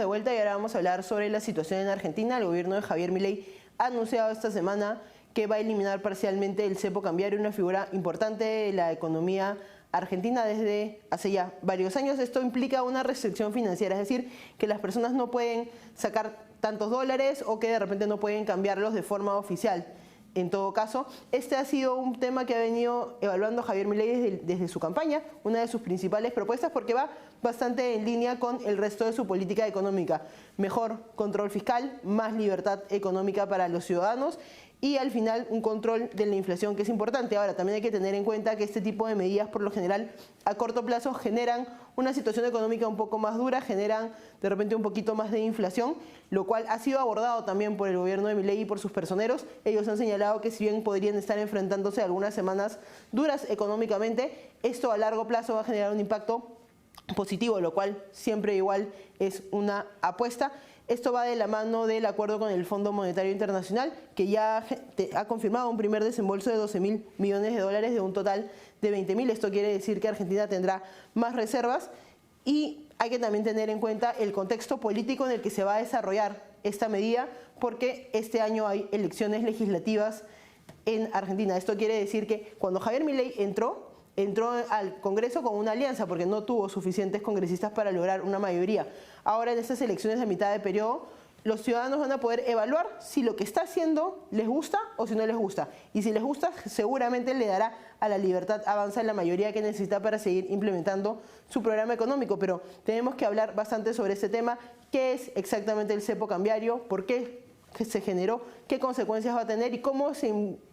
de vuelta y ahora vamos a hablar sobre la situación en Argentina. El gobierno de Javier Milei ha anunciado esta semana que va a eliminar parcialmente el cepo cambiario, una figura importante de la economía argentina desde hace ya varios años. Esto implica una restricción financiera, es decir, que las personas no pueden sacar tantos dólares o que de repente no pueden cambiarlos de forma oficial. En todo caso, este ha sido un tema que ha venido evaluando Javier Milei desde su campaña, una de sus principales propuestas, porque va bastante en línea con el resto de su política económica. Mejor control fiscal, más libertad económica para los ciudadanos y al final un control de la inflación, que es importante. Ahora, también hay que tener en cuenta que este tipo de medidas por lo general a corto plazo generan una situación económica un poco más dura, generan de repente un poquito más de inflación, lo cual ha sido abordado también por el gobierno de Milei y por sus personeros. Ellos han señalado que si bien podrían estar enfrentándose a algunas semanas duras económicamente, esto a largo plazo va a generar un impacto positivo, lo cual siempre igual es una apuesta. Esto va de la mano del acuerdo con el Fondo Monetario Internacional, que ya ha confirmado un primer desembolso de 12.000 millones de dólares de un total de 20.000. Esto quiere decir que Argentina tendrá más reservas y hay que también tener en cuenta el contexto político en el que se va a desarrollar esta medida, porque este año hay elecciones legislativas en Argentina. Esto quiere decir que cuando Javier Milei entró al Congreso con una alianza porque no tuvo suficientes congresistas para lograr una mayoría. Ahora en estas elecciones de mitad de periodo, los ciudadanos van a poder evaluar si lo que está haciendo les gusta o si no les gusta. Y si les gusta, seguramente le dará a la libertad avanza la mayoría que necesita para seguir implementando su programa económico. Pero tenemos que hablar bastante sobre este tema. ¿Qué es exactamente el cepo cambiario? ¿Por qué se generó? ¿Qué consecuencias va a tener? ¿Y cómo se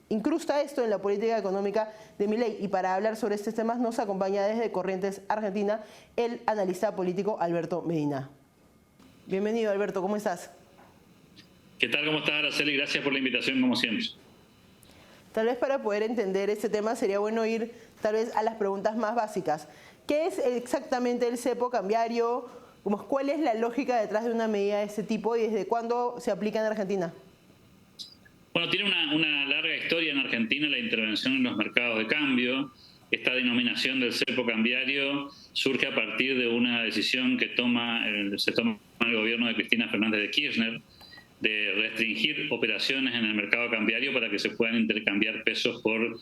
incrusta esto en la política económica de Milei? Y para hablar sobre estos temas nos acompaña desde Corrientes, Argentina, el analista político Alberto Medina. Bienvenido, Alberto, ¿cómo estás? ¿Qué tal? ¿Cómo estás, Araceli? Gracias por la invitación, como siempre. Tal vez para poder entender este tema sería bueno ir tal vez a las preguntas más básicas. ¿Qué es exactamente el cepo cambiario? ¿Cuál es la lógica detrás de una medida de este tipo y desde cuándo se aplica en Argentina? Bueno, tiene una larga historia en Argentina la intervención en los mercados de cambio. Esta denominación del cepo cambiario surge a partir de una decisión que se toma en el gobierno de Cristina Fernández de Kirchner de restringir operaciones en el mercado cambiario para que se puedan intercambiar pesos por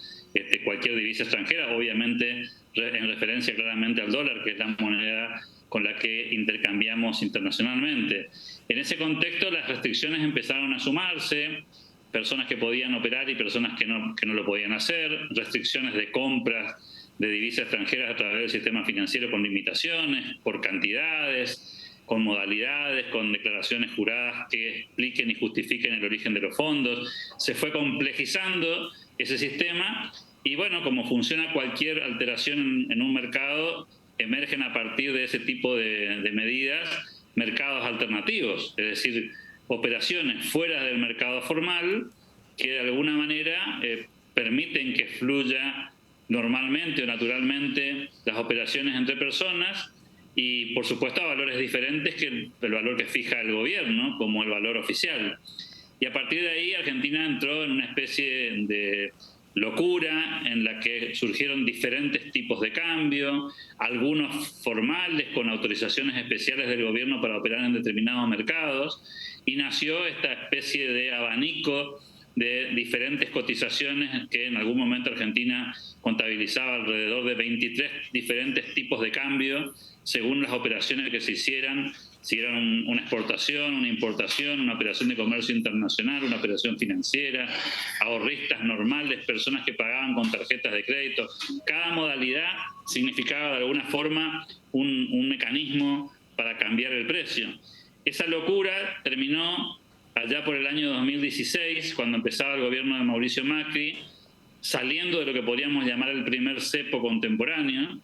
cualquier divisa extranjera, obviamente en referencia claramente al dólar, que es la moneda con la que intercambiamos internacionalmente. En ese contexto, las restricciones empezaron a sumarse, personas que podían operar y personas que no lo podían hacer, restricciones de compras de divisas extranjeras a través del sistema financiero con limitaciones, por cantidades, con modalidades, con declaraciones juradas que expliquen y justifiquen el origen de los fondos. Se fue complejizando ese sistema y bueno, como funciona cualquier alteración en un mercado, emergen a partir de ese tipo de medidas mercados alternativos, es decir, operaciones fuera del mercado formal que de alguna manera permiten que fluya normalmente o naturalmente las operaciones entre personas y por supuesto a valores diferentes que el valor que fija el gobierno como el valor oficial. Y a partir de ahí Argentina entró en una especie de locura en la que surgieron diferentes tipos de cambio, algunos formales con autorizaciones especiales del gobierno para operar en determinados mercados, y nació esta especie de abanico de diferentes cotizaciones que en algún momento Argentina contabilizaba alrededor de 23 diferentes tipos de cambio según las operaciones que se hicieran, si era una exportación, una importación, una operación de comercio internacional, una operación financiera, ahorristas normales, personas que pagaban con tarjetas de crédito. Cada modalidad significaba de alguna forma un mecanismo para cambiar el precio. Esa locura terminó allá por el año 2016, cuando empezaba el gobierno de Mauricio Macri, saliendo de lo que podríamos llamar el primer cepo contemporáneo,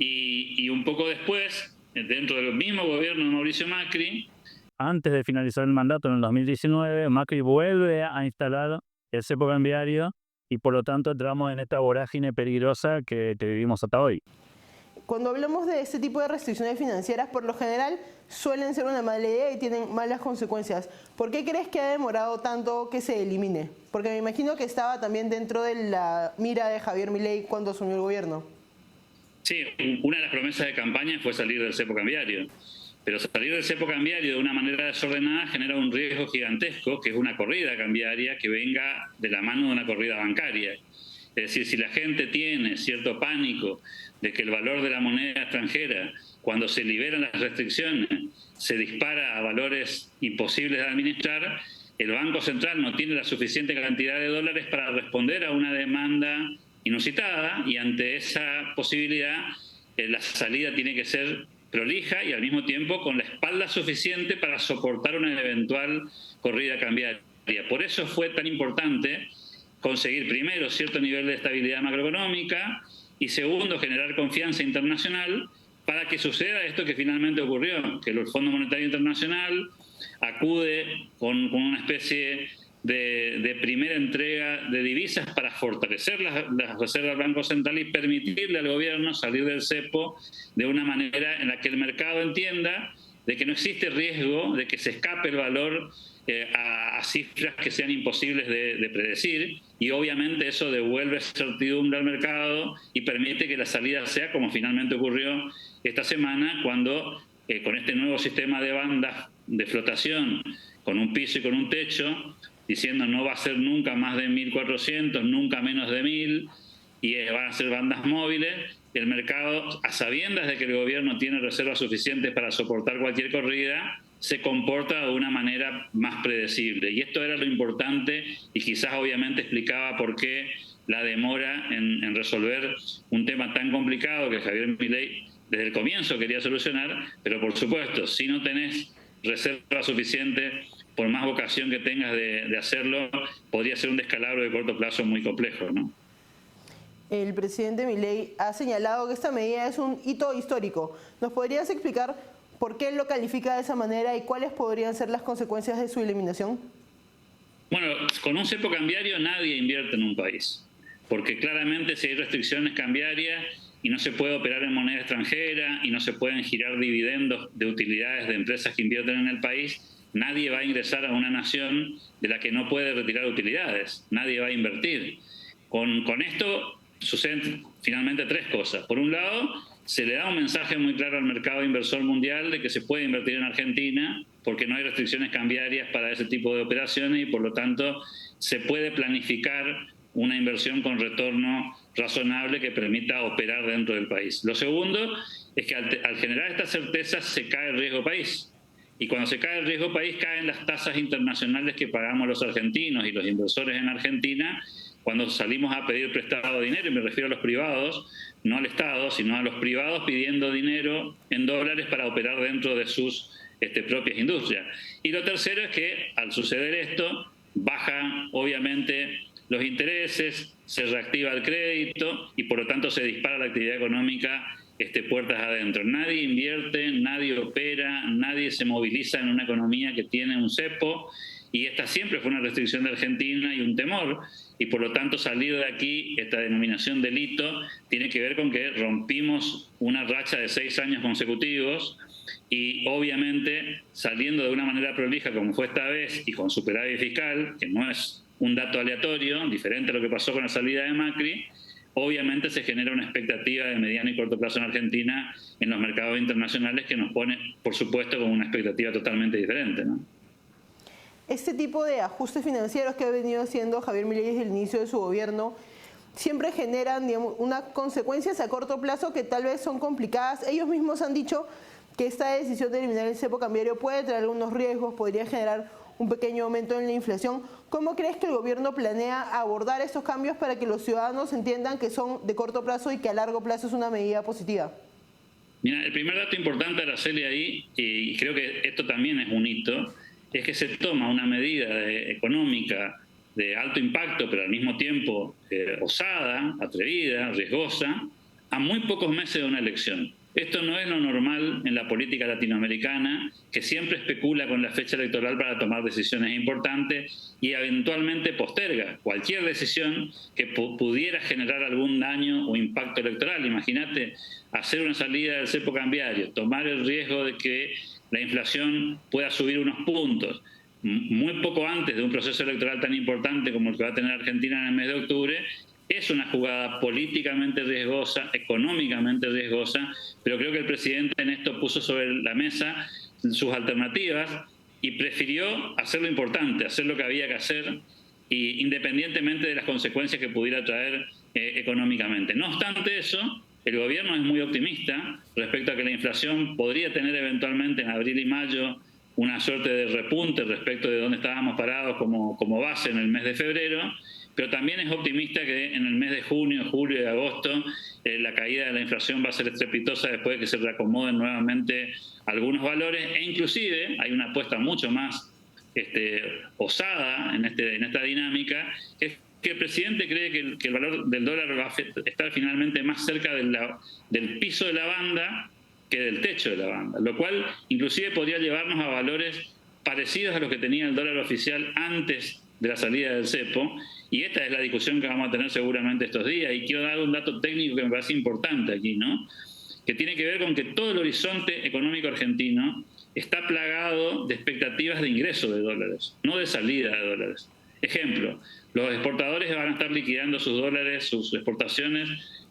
y un poco después, dentro del mismo gobierno de Mauricio Macri. Antes de finalizar el mandato en el 2019, Macri vuelve a instalar el cepo cambiario y por lo tanto entramos en esta vorágine peligrosa que vivimos hasta hoy. Cuando hablamos de este tipo de restricciones financieras, por lo general suelen ser una mala idea y tienen malas consecuencias. ¿Por qué crees que ha demorado tanto que se elimine? Porque me imagino que estaba también dentro de la mira de Javier Milei cuando asumió el gobierno. Sí, una de las promesas de campaña fue salir del cepo cambiario. Pero salir del cepo cambiario de una manera desordenada genera un riesgo gigantesco, que es una corrida cambiaria que venga de la mano de una corrida bancaria. Es decir, si la gente tiene cierto pánico de que el valor de la moneda extranjera, cuando se liberan las restricciones, se dispara a valores imposibles de administrar, el Banco Central no tiene la suficiente cantidad de dólares para responder a una demanda inusitada, y ante esa posibilidad la salida tiene que ser prolija y al mismo tiempo con la espalda suficiente para soportar una eventual corrida cambiaria. Por eso fue tan importante conseguir primero cierto nivel de estabilidad macroeconómica y segundo generar confianza internacional para que suceda esto que finalmente ocurrió, que el Fondo Monetario Internacional acude con una especie de primera entrega de divisas para fortalecer las reservas del Banco Central y permitirle al gobierno salir del cepo de una manera en la que el mercado entienda de que no existe riesgo de que se escape el valor a cifras que sean imposibles de predecir, y obviamente eso devuelve certidumbre al mercado y permite que la salida sea como finalmente ocurrió esta semana, cuando con este nuevo sistema de bandas de flotación, con un piso y con un techo, diciendo no va a ser nunca más de 1.400, nunca menos de 1.000, y van a ser bandas móviles, el mercado, a sabiendas de que el gobierno tiene reservas suficientes para soportar cualquier corrida, se comporta de una manera más predecible. Y esto era lo importante y quizás obviamente explicaba por qué la demora en resolver un tema tan complicado que Javier Milei desde el comienzo quería solucionar, pero por supuesto, si no tenés reserva suficiente, por más vocación que tengas de hacerlo, podría ser un descalabro de corto plazo muy complejo, ¿no? El presidente Milei ha señalado que esta medida es un hito histórico. ¿Nos podrías explicar por qué lo califica de esa manera y cuáles podrían ser las consecuencias de su eliminación? Bueno, con un cepo cambiario nadie invierte en un país, porque claramente si hay restricciones cambiarias y no se puede operar en moneda extranjera y no se pueden girar dividendos de utilidades de empresas que invierten en el país, nadie va a ingresar a una nación de la que no puede retirar utilidades, nadie va a invertir. Con esto suceden finalmente tres cosas. Por un lado, se le da un mensaje muy claro al mercado inversor mundial de que se puede invertir en Argentina porque no hay restricciones cambiarias para ese tipo de operaciones y por lo tanto se puede planificar una inversión con retorno razonable que permita operar dentro del país. Lo segundo es que al generar estas certezas se cae el riesgo país. Y cuando se cae el riesgo país, caen las tasas internacionales que pagamos los argentinos y los inversores en Argentina cuando salimos a pedir prestado dinero, y me refiero a los privados, no al Estado, sino a los privados pidiendo dinero en dólares para operar dentro de sus propias industrias. Y lo tercero es que al suceder esto, bajan obviamente los intereses, se reactiva el crédito y por lo tanto se dispara la actividad económica puertas adentro. Nadie invierte, nadie opera, nadie se moviliza en una economía que tiene un cepo, y esta siempre fue una restricción de Argentina y un temor, y por lo tanto salir de aquí, esta denominación delito, tiene que ver con que rompimos una racha de 6 años consecutivos y obviamente saliendo de una manera prolija como fue esta vez y con superávit fiscal, que no es un dato aleatorio, diferente a lo que pasó con la salida de Macri, obviamente se genera una expectativa de mediano y corto plazo en Argentina en los mercados internacionales que nos pone, por supuesto, con una expectativa totalmente diferente, ¿no? Este tipo de ajustes financieros que ha venido haciendo Javier Milei desde el inicio de su gobierno siempre generan, digamos, unas consecuencias a corto plazo que tal vez son complicadas. Ellos mismos han dicho que esta decisión de eliminar el cepo cambiario puede traer algunos riesgos, podría generar un pequeño aumento en la inflación. ¿Cómo crees que el gobierno planea abordar estos cambios para que los ciudadanos entiendan que son de corto plazo y que a largo plazo es una medida positiva? Mira, el primer dato importante, Araceli, ahí, y creo que esto también es un hito, es que se toma una medida económica de alto impacto, pero al mismo tiempo osada, atrevida, riesgosa, a muy pocos meses de una elección. Esto no es lo normal en la política latinoamericana, que siempre especula con la fecha electoral para tomar decisiones importantes y eventualmente posterga cualquier decisión que pudiera generar algún daño o impacto electoral. Imagínate hacer una salida del cepo cambiario, tomar el riesgo de que la inflación pueda subir unos puntos, muy poco antes de un proceso electoral tan importante como el que va a tener Argentina en el mes de octubre, Es una jugada políticamente riesgosa, económicamente riesgosa, pero creo que el presidente en esto puso sobre la mesa sus alternativas y prefirió hacer lo importante, hacer lo que había que hacer, y independientemente de las consecuencias que pudiera traer económicamente. No obstante eso, el gobierno es muy optimista respecto a que la inflación podría tener eventualmente en abril y mayo una suerte de repunte respecto de dónde estábamos parados como base en el mes de febrero, pero también es optimista que en el mes de junio, julio y agosto la caída de la inflación va a ser estrepitosa después de que se reacomoden nuevamente algunos valores, e inclusive hay una apuesta mucho más osada en esta dinámica, que es que el presidente cree que el valor del dólar va a estar finalmente más cerca del piso de la banda que del techo de la banda, lo cual inclusive podría llevarnos a valores parecidos a los que tenía el dólar oficial antes de la salida del cepo, y esta es la discusión que vamos a tener seguramente estos días, y quiero dar un dato técnico que me parece importante aquí, ¿no? Que tiene que ver con que todo el horizonte económico argentino está plagado de expectativas de ingreso de dólares, no de salida de dólares. Ejemplo, los exportadores van a estar liquidando sus dólares, sus exportaciones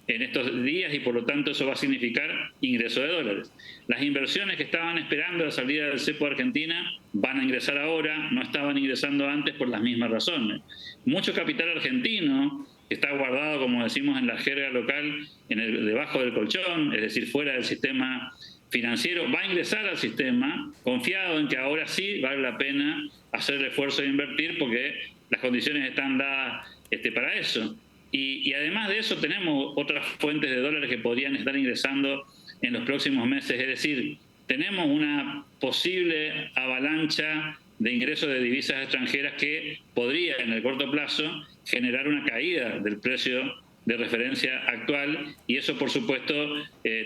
en estos días, y por lo tanto eso va a significar ingreso de dólares. Las inversiones que estaban esperando la salida del cepo de Argentina van a ingresar ahora, no estaban ingresando antes por las mismas razones. Mucho capital argentino que está guardado, como decimos en la jerga local, debajo del colchón, es decir, fuera del sistema financiero, va a ingresar al sistema confiado en que ahora sí vale la pena hacer el esfuerzo de invertir porque las condiciones están dadas para eso. Y además de eso tenemos otras fuentes de dólares que podrían estar ingresando en los próximos meses, es decir, tenemos una posible avalancha de ingresos de divisas extranjeras que podría en el corto plazo generar una caída del precio de referencia actual, y eso por supuesto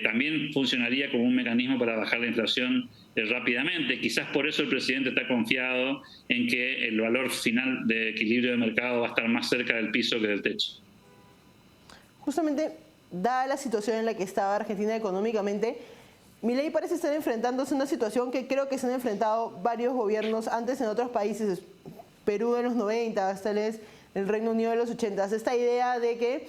también funcionaría como un mecanismo para bajar la inflación rápidamente. Quizás por eso el presidente está confiado en que el valor final de equilibrio de mercado va a estar más cerca del piso que del techo. Justamente, dada la situación en la que estaba Argentina económicamente, Milei parece estar enfrentándose a una situación que creo que se han enfrentado varios gobiernos antes en otros países, Perú en los 90, tal vez el Reino Unido en los 80, esta idea de que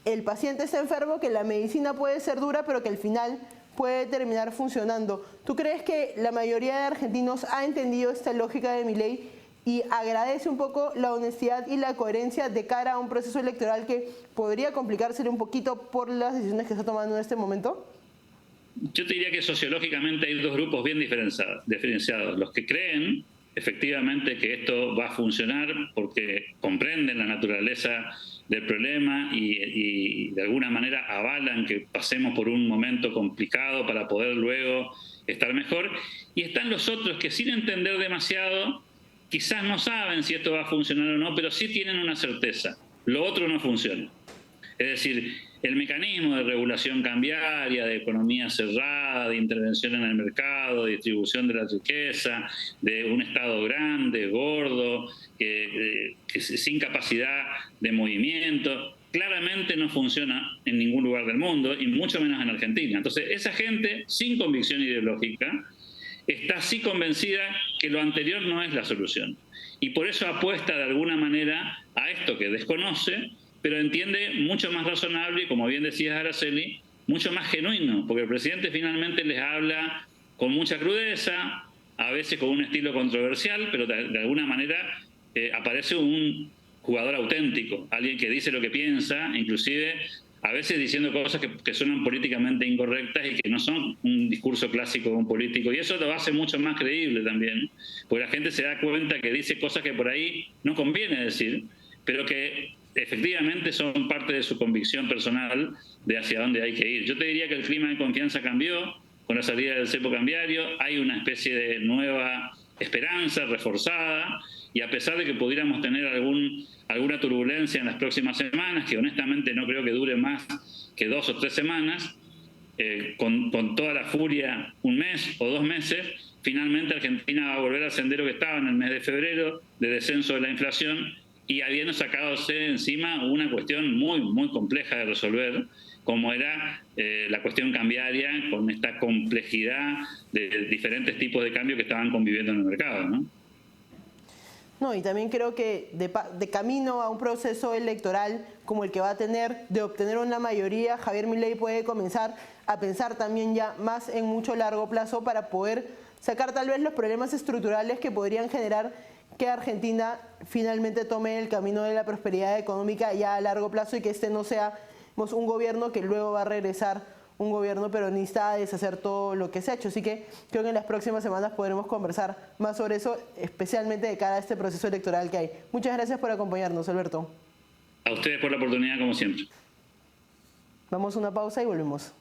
el paciente está enfermo, que la medicina puede ser dura, pero que al final puede terminar funcionando. ¿Tú crees que la mayoría de argentinos ha entendido esta lógica de Milei y agradece un poco la honestidad y la coherencia de cara a un proceso electoral que podría complicársele un poquito por las decisiones que está tomando en este momento? Yo te diría que sociológicamente hay dos grupos bien diferenciados. Los que creen efectivamente que esto va a funcionar porque comprenden la naturaleza del problema y de alguna manera avalan que pasemos por un momento complicado para poder luego estar mejor. Y están los otros que, sin entender demasiado, quizás no saben si esto va a funcionar o no, pero sí tienen una certeza: lo otro no funciona. Es decir, el mecanismo de regulación cambiaria, de economía cerrada, de intervención en el mercado, de distribución de la riqueza, de un Estado grande, gordo, sin capacidad de movimiento, claramente no funciona en ningún lugar del mundo, y mucho menos en Argentina. Entonces, esa gente sin convicción ideológica está así convencida que lo anterior no es la solución. Y por eso apuesta de alguna manera a esto que desconoce, pero entiende mucho más razonable y, como bien decías, Araceli, mucho más genuino, porque el presidente finalmente les habla con mucha crudeza, a veces con un estilo controversial, pero de alguna manera aparece un jugador auténtico, alguien que dice lo que piensa, inclusive a veces diciendo cosas que suenan políticamente incorrectas y que no son un discurso clásico de un político, y eso lo hace mucho más creíble también, porque la gente se da cuenta que dice cosas que por ahí no conviene decir, pero que efectivamente son parte de su convicción personal de hacia dónde hay que ir. Yo te diría que el clima de confianza cambió con la salida del cepo cambiario, hay una especie de nueva esperanza reforzada, y a pesar de que pudiéramos tener alguna turbulencia en las próximas semanas, que honestamente no creo que dure más que 2 o 3 semanas, con toda la furia, un mes o 2 meses, finalmente Argentina va a volver al sendero que estaba en el mes de febrero, de descenso de la inflación, y habiendo sacadose encima una cuestión muy, muy compleja de resolver, como era la cuestión cambiaria, con esta complejidad de diferentes tipos de cambio que estaban conviviendo en el mercado, ¿no? No, y también creo que de camino a un proceso electoral como el que va a tener, de obtener una mayoría, Javier Milei puede comenzar a pensar también ya más en mucho largo plazo para poder sacar tal vez los problemas estructurales que podrían generar que Argentina finalmente tome el camino de la prosperidad económica ya a largo plazo y que este no sea un gobierno que luego va a regresar un gobierno peronista a deshacer todo lo que se ha hecho. Así que creo que en las próximas semanas podremos conversar más sobre eso, especialmente de cara a este proceso electoral que hay. Muchas gracias por acompañarnos, Alberto. A ustedes por la oportunidad, como siempre. Vamos a una pausa y volvemos.